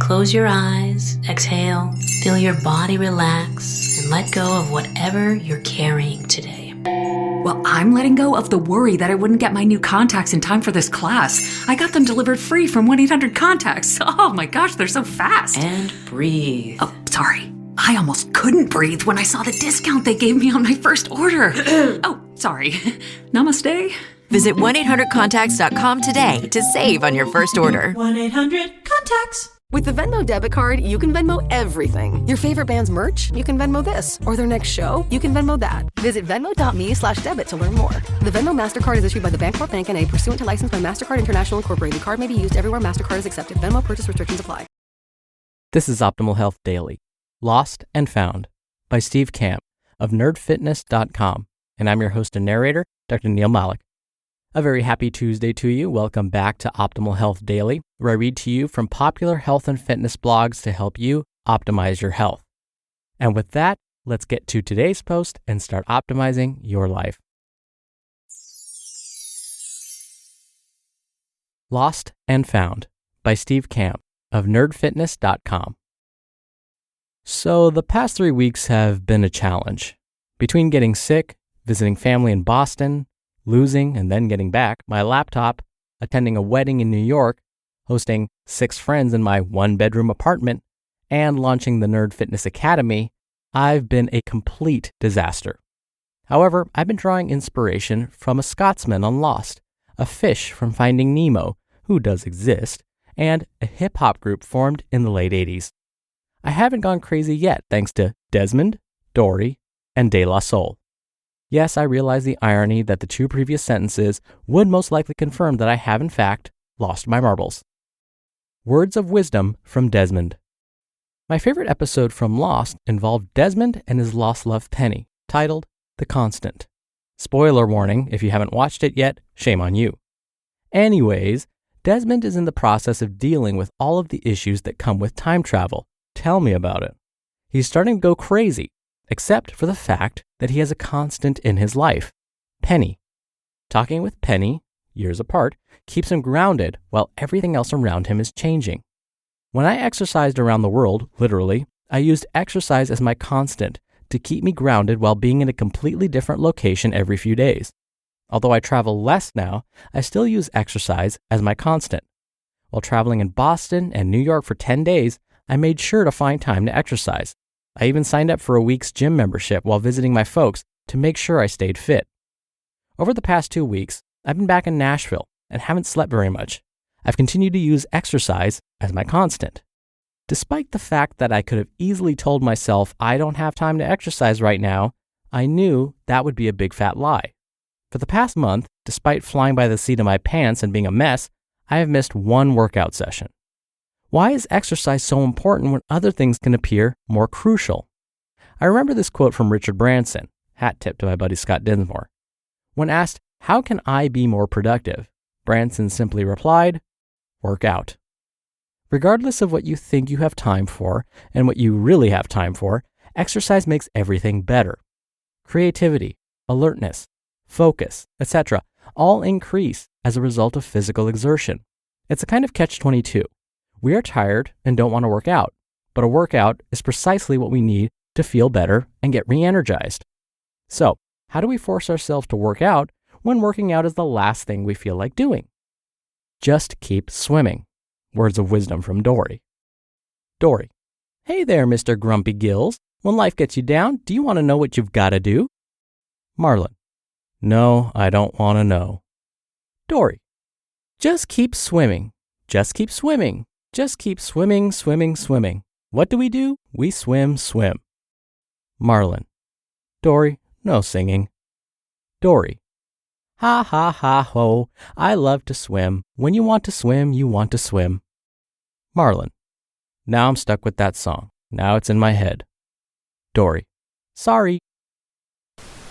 Close your eyes, exhale, feel your body relax, and let go of whatever you're carrying today. Well, I'm letting go of the worry that I wouldn't get my new contacts in time for this class. I got them delivered free from 1-800-CONTACTS. Oh my gosh, they're so fast. And breathe. Oh, sorry. I almost couldn't breathe when I saw the discount they gave me on my first order. Oh, sorry. Namaste. Visit 1-800-CONTACTS.com today to save on your first order. 1-800-CONTACTS. With the Venmo debit card, you can Venmo everything. Your favorite band's merch? You can Venmo this. Or their next show? You can Venmo that. Visit Venmo.me/debit to learn more. The Venmo MasterCard is issued by the Bancorp Bank N.A. pursuant to license by MasterCard International Incorporated. The card may be used everywhere MasterCard is accepted. Venmo purchase restrictions apply. This is Optimal Health Daily, Lost and Found by Steve Kamb of nerdfitness.com. And I'm your host and narrator, Dr. Neil Malik. A very happy Tuesday to you. Welcome back to Optimal Health Daily, where I read to you from popular health and fitness blogs to help you optimize your health. And with that, let's get to today's post and start optimizing your life. Lost and Found by Steve Kamb of nerdfitness.com. So the past 3 weeks have been a challenge. Between getting sick, visiting family in Boston, losing and then getting back my laptop, attending a wedding in New York, hosting 6 friends in my 1-bedroom apartment, and launching the Nerd Fitness Academy, I've been a complete disaster. However, I've been drawing inspiration from a Scotsman on Lost, a fish from Finding Nemo, who does exist, and a hip-hop group formed in the late 80s. I haven't gone crazy yet thanks to Desmond, Dory, and De La Soul. Yes, I realize the irony that the 2 previous sentences would most likely confirm that I have in fact lost my marbles. Words of wisdom from Desmond. My favorite episode from Lost involved Desmond and his lost love Penny, titled The Constant. Spoiler warning, if you haven't watched it yet, shame on you. Anyways, Desmond is in the process of dealing with all of the issues that come with time travel. Tell me about it. He's starting to go crazy, except for the fact that he has a constant in his life, Penny. Talking with Penny, years apart, keeps him grounded while everything else around him is changing. When I exercised around the world, literally, I used exercise as my constant to keep me grounded while being in a completely different location every few days. Although I travel less now, I still use exercise as my constant. While traveling in Boston and New York for 10 days, I made sure to find time to exercise. I even signed up for a week's gym membership while visiting my folks to make sure I stayed fit. Over the past 2 weeks, I've been back in Nashville and haven't slept very much. I've continued to use exercise as my constant. Despite the fact that I could have easily told myself I don't have time to exercise right now, I knew that would be a big fat lie. For the past month, despite flying by the seat of my pants and being a mess, I have missed 1 workout session. Why is exercise so important when other things can appear more crucial? I remember this quote from Richard Branson, hat tip to my buddy Scott Dinsmore. When asked, how can I be more productive? Branson simply replied, work out. Regardless of what you think you have time for and what you really have time for, exercise makes everything better. Creativity, alertness, focus, etc. all increase as a result of physical exertion. It's a kind of catch-22. We are tired and don't want to work out, but a workout is precisely what we need to feel better and get re-energized. So, how do we force ourselves to work out when working out is the last thing we feel like doing? Just keep swimming. Words of wisdom from Dory. Dory. Hey there, Mr. Grumpy Gills. When life gets you down, do you want to know what you've got to do? Marlin. No, I don't want to know. Dory. Just keep swimming. Just keep swimming. Just keep swimming, swimming, swimming. What do? We swim, swim. Marlin. Dory, no singing. Dory. Ha ha ha ho, I love to swim. When you want to swim, you want to swim. Marlin. Now I'm stuck with that song. Now it's in my head. Dory. Sorry.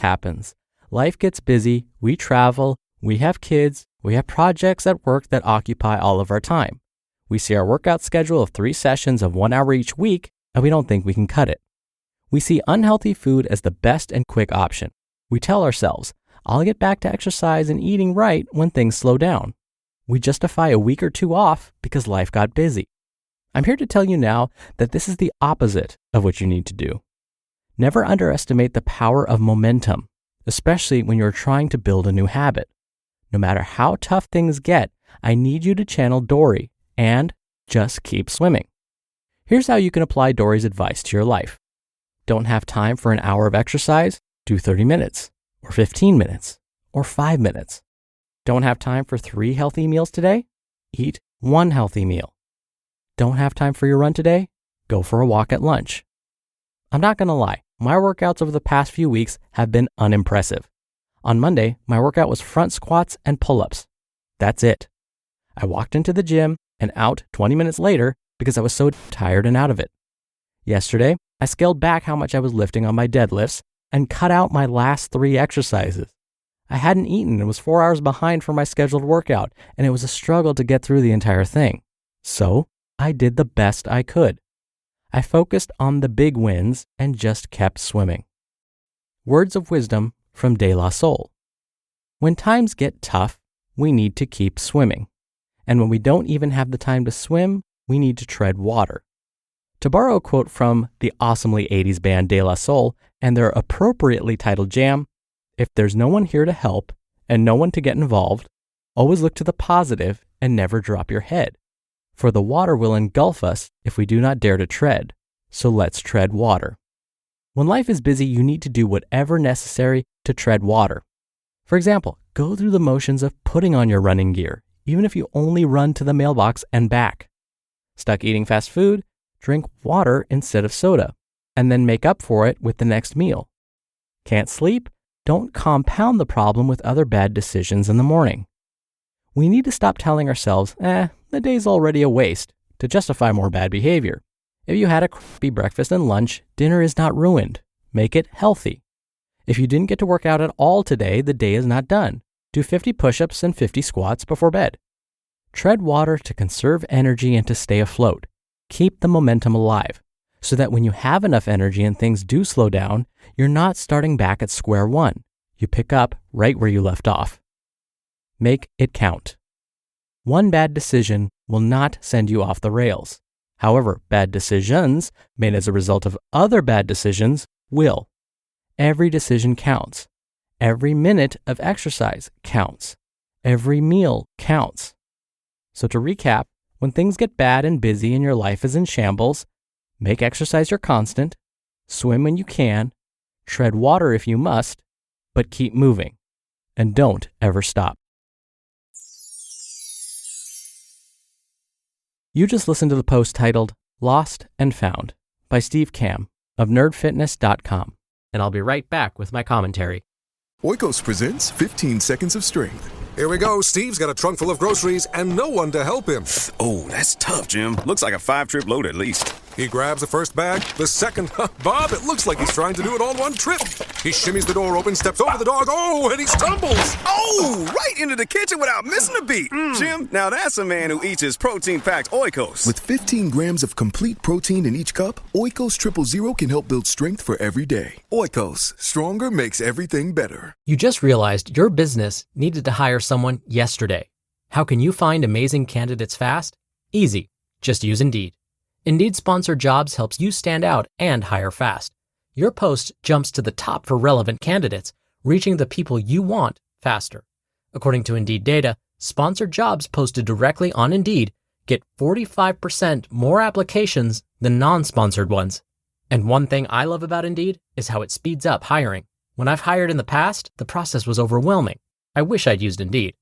Happens. Life gets busy, we travel, we have kids, we have projects at work that occupy all of our time. We see our workout schedule of 3 sessions of 1 hour each week, and we don't think we can cut it. We see unhealthy food as the best and quick option. We tell ourselves, I'll get back to exercise and eating right when things slow down. We justify a week or 2 off because life got busy. I'm here to tell you now that this is the opposite of what you need to do. Never underestimate the power of momentum, especially when you're trying to build a new habit. No matter how tough things get, I need you to channel Dory and just keep swimming. Here's how you can apply Dory's advice to your life. Don't have time for an hour of exercise? Do 30 minutes, or 15 minutes, or 5 minutes. Don't have time for 3 healthy meals today? Eat 1 healthy meal. Don't have time for your run today? Go for a walk at lunch. I'm not going to lie, my workouts over the past few weeks have been unimpressive. On Monday, my workout was front squats and pull-ups. That's it. I walked into the gym and out 20 minutes later because I was so tired and out of it. Yesterday, I scaled back how much I was lifting on my deadlifts and cut out my last 3 exercises. I hadn't eaten and was 4 hours behind for my scheduled workout, and it was a struggle to get through the entire thing. So, I did the best I could. I focused on the big wins and just kept swimming. Words of wisdom from De La Soul. When times get tough, we need to keep swimming. And when we don't even have the time to swim, we need to tread water. To borrow a quote from the awesomely 80s band De La Soul and their appropriately titled jam, if there's no one here to help and no one to get involved, always look to the positive and never drop your head. For the water will engulf us if we do not dare to tread. So let's tread water. When life is busy, you need to do whatever necessary to tread water. For example, go through the motions of putting on your running gear, even if you only run to the mailbox and back. Stuck eating fast food? Drink water instead of soda, and then make up for it with the next meal. Can't sleep? Don't compound the problem with other bad decisions in the morning. We need to stop telling ourselves, the day's already a waste, to justify more bad behavior. If you had a crappy breakfast and lunch, dinner is not ruined. Make it healthy. If you didn't get to work out at all today, the day is not done. Do 50 push-ups and 50 squats before bed. Tread water to conserve energy and to stay afloat. Keep the momentum alive, so that when you have enough energy and things do slow down, you're not starting back at square one. You pick up right where you left off. Make it count. One bad decision will not send you off the rails. However, bad decisions made as a result of other bad decisions will. Every decision counts. Every minute of exercise counts. Every meal counts. So to recap, when things get bad and busy and your life is in shambles, make exercise your constant, swim when you can, tread water if you must, but keep moving, and don't ever stop. You just listened to the post titled Lost and Found by Steve Kamb of nerdfitness.com, and I'll be right back with my commentary. Oikos presents 15 Seconds of Strength. Here we go. Steve's got a trunk full of groceries and no one to help him. Oh, that's tough, Jim. Looks like a 5-trip load at least. He grabs the first bag, the second. Bob, it looks like he's trying to do it all in one trip. He shimmies the door open, steps over the dog, and he stumbles. Oh, right into the kitchen without missing a beat. Jim, now that's a man who eats his protein-packed Oikos. With 15 grams of complete protein in each cup, Oikos Triple Zero can help build strength for every day. Oikos, stronger makes everything better. You just realized your business needed to hire someone yesterday. How can you find amazing candidates fast? Easy. Just use Indeed. Indeed Sponsored Jobs helps you stand out and hire fast. Your post jumps to the top for relevant candidates, reaching the people you want faster. According to Indeed data, sponsored jobs posted directly on Indeed get 45% more applications than non-sponsored ones. And one thing I love about Indeed is how it speeds up hiring. When I've hired in the past, the process was overwhelming. I wish I'd used Indeed.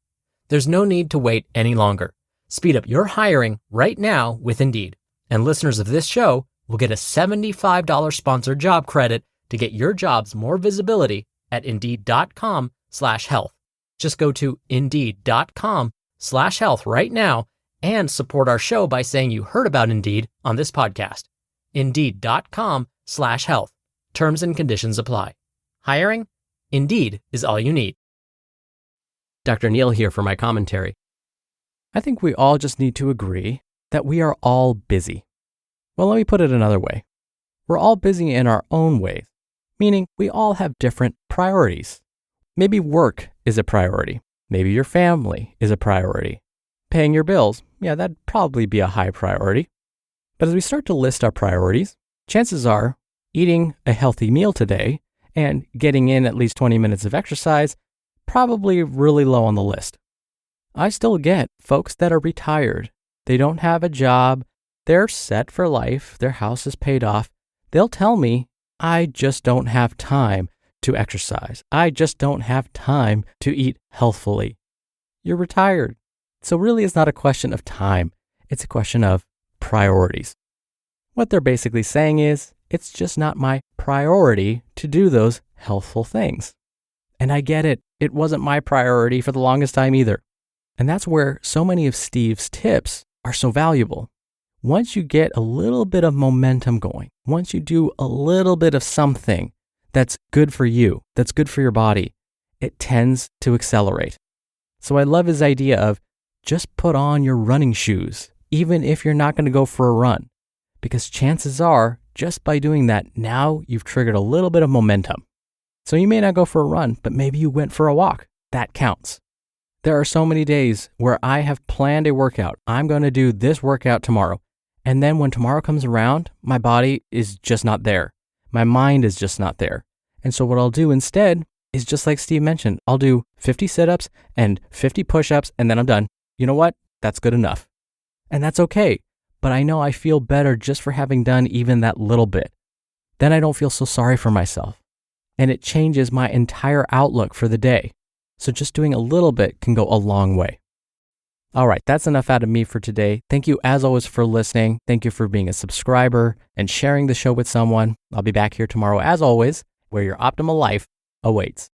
There's no need to wait any longer. Speed up your hiring right now with Indeed. And listeners of this show will get a $75 sponsored job credit to get your jobs more visibility at Indeed.com/health. Just go to Indeed.com/health right now and support our show by saying you heard about Indeed on this podcast. Indeed.com/health. Terms and conditions apply. Hiring? Indeed is all you need. Dr. Neil here for my commentary. I think we all just need to agree that we are all busy. Well, let me put it another way. We're all busy in our own ways, meaning we all have different priorities. Maybe work is a priority. Maybe your family is a priority. Paying your bills, that'd probably be a high priority. But as we start to list our priorities, chances are eating a healthy meal today and getting in at least 20 minutes of exercise probably really low on the list. I still get folks that are retired. They don't have a job. They're set for life. Their house is paid off. They'll tell me, I just don't have time to exercise. I just don't have time to eat healthfully. You're retired. So really it's not a question of time. It's a question of priorities. What they're basically saying is, it's just not my priority to do those healthful things. And I get it. It wasn't my priority for the longest time either. And that's where so many of Steve's tips are so valuable. Once you get a little bit of momentum going, once you do a little bit of something that's good for you, that's good for your body, it tends to accelerate. So I love his idea of just put on your running shoes, even if you're not going to go for a run, because chances are, just by doing that, now you've triggered a little bit of momentum. So you may not go for a run, but maybe you went for a walk. That counts. There are so many days where I have planned a workout. I'm going to do this workout tomorrow. And then when tomorrow comes around, my body is just not there. My mind is just not there. And so what I'll do instead is just like Steve mentioned, I'll do 50 sit-ups and 50 push-ups and then I'm done. You know what? That's good enough. And that's okay. But I know I feel better just for having done even that little bit. Then I don't feel so sorry for myself. And it changes my entire outlook for the day. So just doing a little bit can go a long way. All right, that's enough out of me for today. Thank you as always for listening. Thank you for being a subscriber and sharing the show with someone. I'll be back here tomorrow as always, where your optimal life awaits.